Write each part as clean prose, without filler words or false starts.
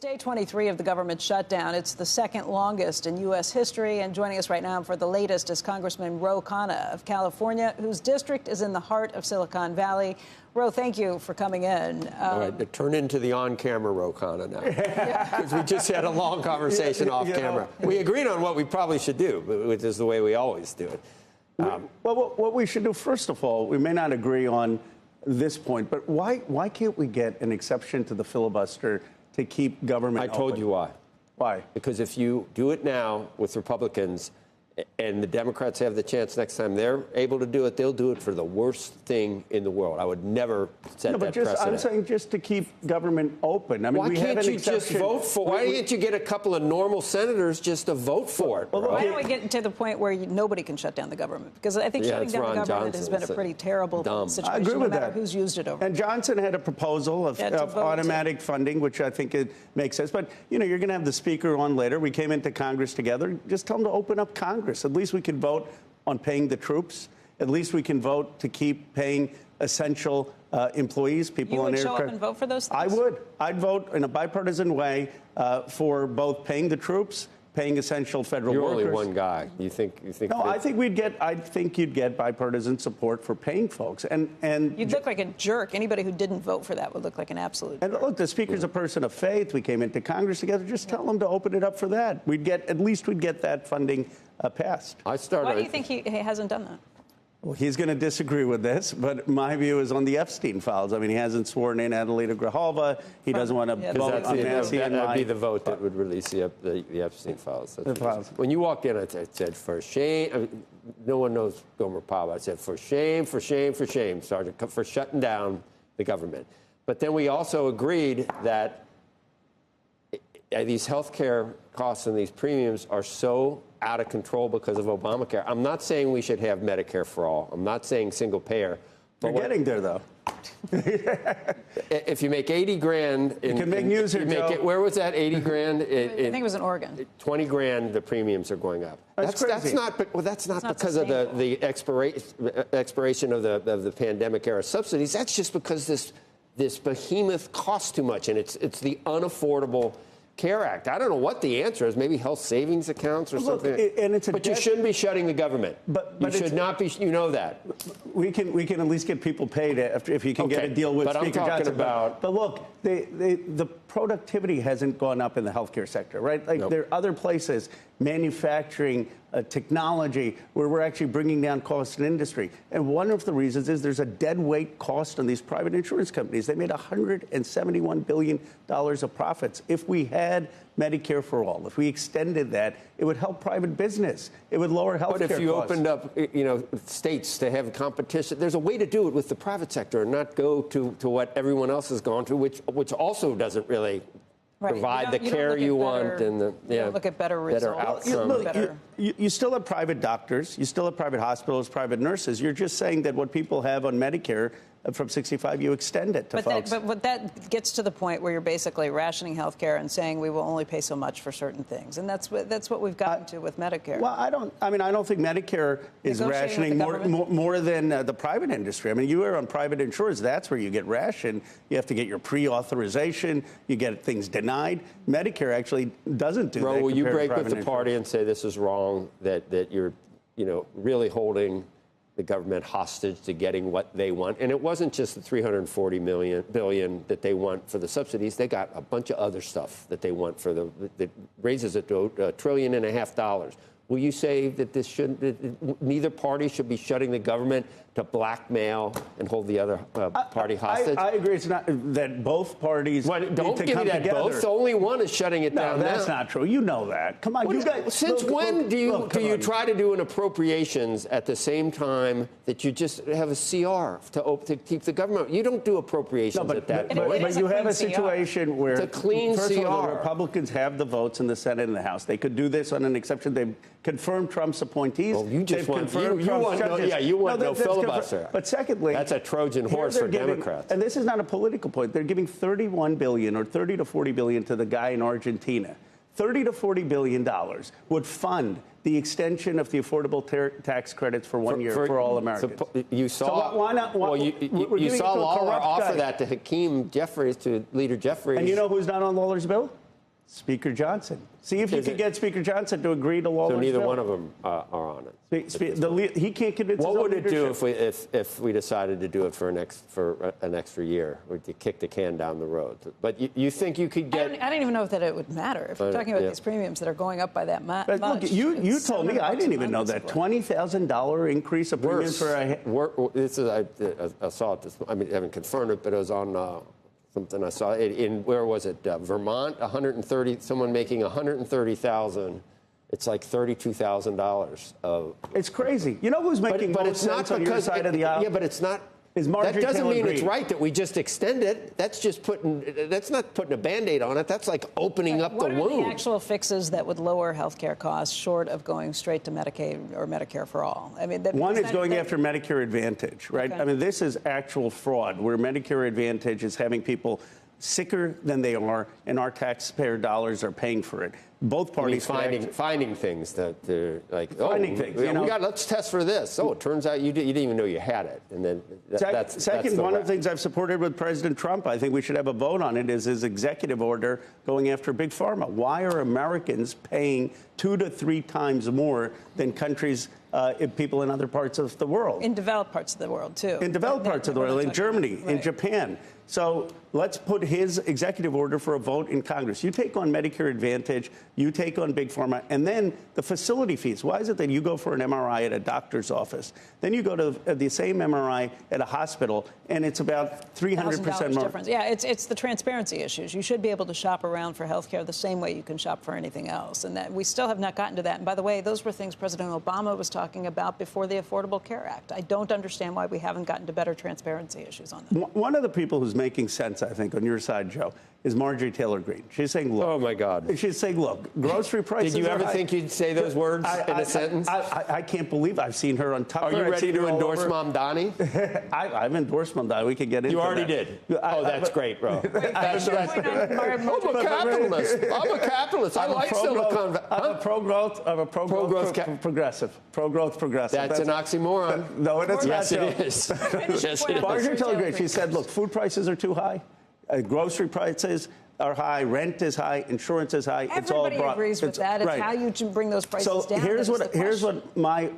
Day 23 of the government shutdown. It's the second longest in U.S. history. And joining us right now for the latest is Congressman Ro Khanna of California, whose district is in the heart of Silicon Valley. Ro, thank you for coming in. All right, turn into the on-camera Ro Khanna now. Because we just had a long conversation off camera. We agreed on what we probably should do, which is the way we always do it. Well, what we should do, first of all, we may not agree on this point, but why can't we get an exception to the filibuster to keep government open? I told you why. Why? Because if you do it now with Republicans and the Democrats have the chance next time they're able to do it, they'll do it for the worst thing in the world. I would never set that precedent. I'm saying just to keep government open. I mean, why can't you just vote for it? Why can't you get a couple of normal senators just to vote for it? Why don't we get to the point where nobody can shut down the government? Because I think shutting down the government has been a pretty terrible situation. I agree with no matter that. who's used it over. And Johnson had a proposal of automatic funding, which I think it makes sense. But, you know, you're going to have the speaker on later. We came into Congress together. Just tell them to open up Congress. At least we can vote on paying the troops. At least we can vote to keep paying essential employees, people on aircraft. You would show up and vote for those things? I would. I'd vote in a bipartisan way for both paying the troops, paying essential federal workers. You're only one guy. You think? No, I think you'd get bipartisan support for paying folks. And you'd look like a jerk. Anybody who didn't vote for that would look like an absolute jerk. And look, the speaker's a person of faith. We came into Congress together. Just tell them to open it up for that. At least we'd get that funding passed. Why do you think he hasn't done that? Well, he's going to disagree with this, but my view is on the Epstein files. I mean, he hasn't sworn in Adelita Grijalva. He doesn't want to vote on Nancy and That would be the vote that would release the Epstein files. When you walked in, I said, for shame. No one knows Gomer Pyle. I said, for shame, for shame, for shame, Sergeant, for shutting down the government. But then we also agreed that these health care costs and these premiums are so out of control because of Obamacare. I'm not saying we should have Medicare for all. I'm not saying single payer. But you're getting there, though. If you make 80 grand, you can make news here, Joe. Where was that 80 grand? I think it was in Oregon. 20 grand, the premiums are going up. That's crazy. That's not because of the expiration of the pandemic era subsidies. That's just because this behemoth costs too much, and it's the unaffordable CARE Act. I don't know what the answer is. Maybe health savings accounts or something. But you shouldn't be shutting the government. But you should not be. You know that. We can at least get people paid if you can get a deal with Speaker Johnson. But look, the productivity hasn't gone up in the healthcare sector, right? Like there are other places, manufacturing, technology, where we're actually bringing down costs in industry. And one of the reasons is there's a dead weight cost on these private insurance companies. They made $171 billion of profits. If we had Medicare for all, if we extended that, it would help private business. It would lower health care costs. But if you opened up, states to have competition, there's a way to do it with the private sector and not go to what everyone else has gone to, which also doesn't really provide the care you want and look at better results. You still have private doctors, you still have private hospitals, private nurses. You're just saying that what people have on Medicare from 65, you extend it to folks. But that gets to the point where you're basically rationing health care and saying we will only pay so much for certain things. And that's what we've gotten to with Medicare. Well, I don't think Medicare is rationing more than the private industry. I mean, you are on private insurance. That's where you get rationed. You have to get your pre-authorization. You get things denied. Medicare actually doesn't do that. Will you break with the party and say this is wrong, that you're really holding the government hostage to getting what they want? And it wasn't just the $340 billion that they want for the subsidies. They got a bunch of other stuff that they want that raises it to $1.5 trillion. Will you say that neither party should be shutting the government to blackmail and hold the other party hostage? I agree. It's not that both parties don't need to give come me that together. both. Only one is shutting it down. No, that's not true. You know that. Come on, you guys. Since when do you try to do an appropriations at the same time that you just have a CR to keep the government? You don't do appropriations at that point. But you have a situation where, it's a clean first CR. of all, the Republicans have the votes in the Senate and the House. They could do this on an exception. They've confirmed Trump's appointees. Well, you just want no filibuster. But secondly, that's a Trojan horse for Democrats. And this is not a political point. They're giving $31 billion or $30 to $40 billion to the guy in Argentina. $30 to $40 billion would fund the extension of the affordable tax credits for 1 year for all Americans. You saw. So why not? You saw Lawler offer that to Hakeem Jeffries, to Leader Jeffries. And you know who's not on Lawler's bill? Speaker Johnson. See if you can get Speaker Johnson to agree to lower. So neither one of them are on it. He can't convince. What would it do if we decided to do it for an extra year, or to kick the can down the road? But you think you could get? I don't even know that it would matter if we're talking about these premiums that are going up by that much. But look, you told me, I didn't even know that $20,000 increase of premiums for a. This is I saw it. I mean, I haven't confirmed it, but it was on. Something I saw in where was it? Vermont, 130. Someone making 130,000. It's like $32,000. It's crazy. You know who's making most sense on your side of the aisle? Yeah, but it's not. That doesn't mean it's right that we just extend it. That's just that's not putting a Band-Aid on it. That's like opening up the wound. What are the actual fixes that would lower health care costs short of going straight to Medicaid or Medicare for all? I mean, one is going after Medicare Advantage, right? Okay. I mean, this is actual fraud where Medicare Advantage is having people sicker than they are, and our taxpayer dollars are paying for it. Both parties finding things that they're like finding things. Let's test for this. Oh, it turns out you didn't even know you had it, and then that's one of the things I've supported with President Trump. I think we should have a vote on it. Is his executive order going after big pharma? Why are Americans paying 2 to 3 times more than countries? People in other parts of the world. In developed parts of the world, too. In developed parts of the world, in Germany, in Japan. So let's put his executive order for a vote in Congress. You take on Medicare Advantage, you take on Big Pharma, and then the facility fees. Why is it that you go for an MRI at a doctor's office, then you go to the same MRI at a hospital, and it's about 300% more? Difference. Yeah, it's the transparency issues. You should be able to shop around for health care the same way you can shop for anything else. And that we still have not gotten to that. And by the way, those were things President Obama was talking about before the Affordable Care Act. I don't understand why we haven't gotten to better transparency issues on that. One of the people who's making sense, I think, on your side, Joe, is Marjorie Taylor Greene. She's saying, look. Oh, my God. She's saying, look, grogrocery prices. Did you ever think you'd say those words in a sentence? I can't believe I've seen her on Tucker. Are you ready to endorse Mamdani? I've endorsed Mamdani. We could get into that. You already did. Oh, that's great, bro. I'm a capitalist. I like Silicon Valley. I'm a pro-growth. I'm a pro-growth progressive. Pro-growth progressive. That's an oxymoron. No, it's not. Yes, it is. Yes, it is. Marjorie Taylor Greene, she said, look, food prices are too high. Grocery prices are high, rent is high, insurance is high. Everybody agrees with that. It's how you bring those prices down. So here's what my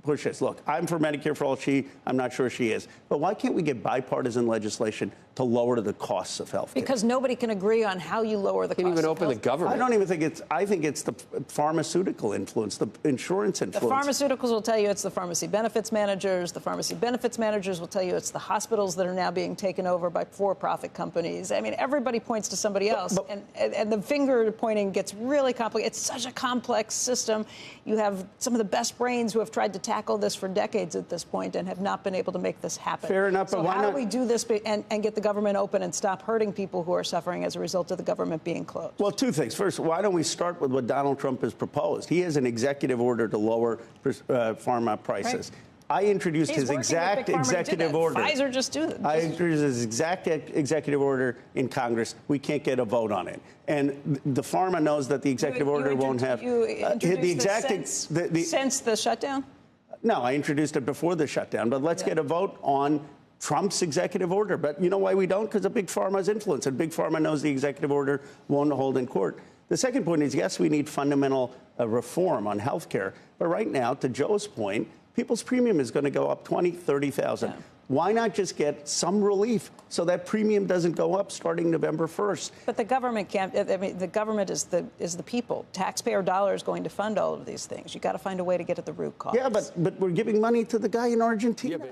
push is. Look, I'm for Medicare for all. I'm not sure she is. But why can't we get bipartisan legislation to lower the costs of health care? Because nobody can agree on how you lower the costs. Can't even open the government. I don't even think I think it's the pharmaceutical influence, the insurance influence. The pharmaceuticals will tell you it's the pharmacy benefits managers. The pharmacy benefits managers will tell you it's the hospitals that are now being taken over by for-profit companies. I mean, everybody points to somebody else, and the finger pointing gets really complicated. It's such a complex system. You have some of the best brains who have tried to tackle this for decades at this point and have not been able to make this happen. Fair enough, so but why how not? do we do this and get the government open and stop hurting people who are suffering as a result of the government being closed? Well, two things. First, why don't we start with what Donald Trump has proposed? He has an executive order to lower pharma prices. Right. I introduced his exact executive order. Pfizer just do that. I introduced his exact executive order in Congress. We can't get a vote on it. And the pharma knows that the executive order won't have the exact since the shutdown? No, I introduced it before the shutdown. But let's get a vote on Trump's executive order. But you know why we don't? Because of Big Pharma's influence. And Big Pharma knows the executive order won't hold in court. The second point is, yes, we need fundamental reform on health care. But right now, to Joe's point, people's premium is going to go up $20,000, $30,000. Yeah. Why not just get some relief so that premium doesn't go up starting November 1st? But the government can't. I mean, the government is the people. Taxpayer dollars going to fund all of these things. You got to find a way to get at the root cause. Yeah, but we're giving money to the guy in Argentina. Yeah,